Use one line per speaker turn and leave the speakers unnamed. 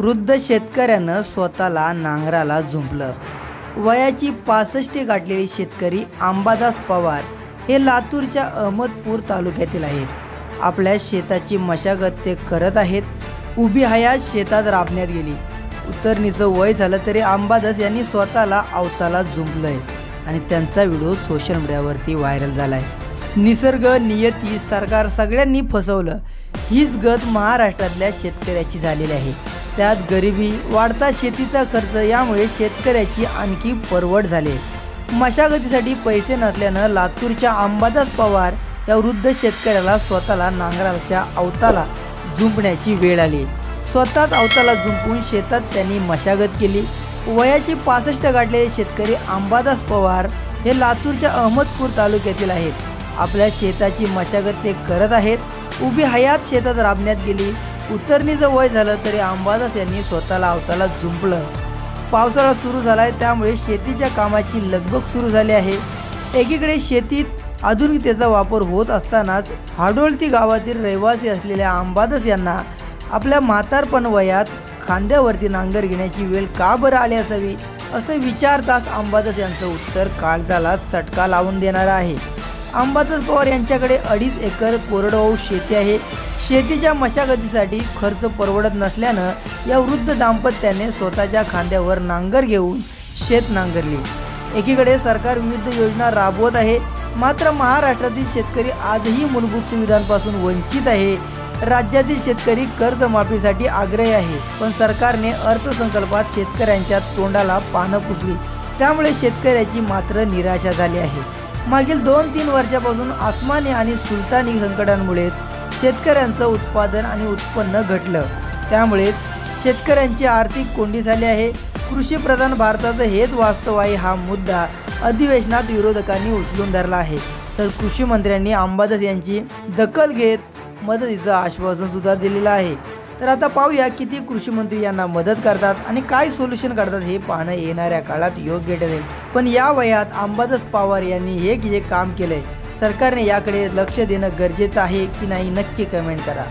वृद्ध शेतकऱ्यानं स्वतःला नांगराला झुंपलं। वयाची 65 गाठलेले शेतकरी अंबादास पवार हे लातूरच्या अहमदपूर तालुक्यातील आहेत। आपल्या शेताची मशागत ते करत आहेत। उभी हयात शेतात राबण्यात गेली। उतरणीचं वय झालं तरी अंबादास यांनी स्वतःला अवताला झुंपलंय आणि त्यांचा व्हिडिओ सोशल मीडियावरती व्हायरल झालाय। निसर्ग, नियती, सरकार सगळ्यांनी फसवलं, हीच गत महाराष्ट्रातल्या शेतकऱ्याची झालेली आहे। त्यात गरिबी, वाढता शेतीचा खर्च यामुळे शेतकऱ्याची आणखी परवड झाली। मशागतीसाठी पैसे नसल्यानं लातूरच्या अंबादास पवार या वृद्ध शेतकऱ्याला स्वतःला नांगराच्या अवताला झुंपण्याची वेळ आली। स्वतःच अवताला झुंपून शेतात त्यांनी मशागत केली। वयाची 65 गाठलेले शेतकरी अंबादास पवार हे लातूरच्या अहमदपूर तालुक्यातील आहेत। आपल्या शेताची मशागत ते करत आहेत। उभी हयात शेतात राबण्यात गेली। उतरणीचं वय झालं तरी अंबादास यांनी स्वतःला अवताला झुंपलं। पावसाळा सुरू झालाय, त्यामुळे शेतीच्या कामाची लगबग सुरू झाली आहे। एकीकडे शेतीत आधुनिकतेचा वापर होत असतानाच हाडोळती गावातील रहिवासी असलेल्या अंबादास यांना आपल्या म्हातारपण वयात खांद्यावरती नांगर घेण्याची वेळ का बरं आली असावी, असं विचारताच अंबादास यांचं उत्तर काळजाला चटका लावून देणारं आहे। अंबादास पवार यांच्याकडे 2.5 एकर कोरडवाहू शेती आहे। शेतीच्या मशागतीसाठी खर्च परवडत नसल्यानं या वृद्ध दाम्पत्याने स्वतःच्या खांद्यावर नांगर घेऊन शेत नांगरले। एकीकडे सरकार विविध योजना राबवत आहे, मात्र महाराष्ट्रातील शेतकरी आजही मूलभूत सुविधांपासून वंचित आहे। राज्यातील शेतकरी कर्जमाफीसाठी आग्रही आहे, पण सरकारने अर्थसंकल्पात शेतकऱ्यांच्या तोंडाला पानं पुसली, त्यामुळे शेतकऱ्याची मात्र निराशा झाली आहे। मागील 2-3 वर्षापासून आसमानी आणि सुलतानी संकटांमुळे शेतकऱ्यांचं उत्पादन आणि उत्पन्न घटलं, त्यामुळे शेतकऱ्यांची आर्थिक कोंडी झाली आहे। कृषीप्रधान भारताचं हेच वास्तव आहे हा मुद्दा अधिवेशनात विरोधकांनी उचलून धरला आहे, तर कृषी मंत्र्यांनी अंबादास यांची दखल घेत मदतीचं आश्वासन सुद्धा दिलेलं आहे। तर आता पाहूया किती कृषी मंत्री यांना मदत करतात आणि काय सोल्युशन काढतात हे पाहणं येणाऱ्या काळात योग्य ठरेल। पण या वयात अंबादास पवार यांनी हे जे काम केलंय, सरकारने याकडे लक्ष देणं गरजेचं आहे की नाही, नक्की कमेंट करा।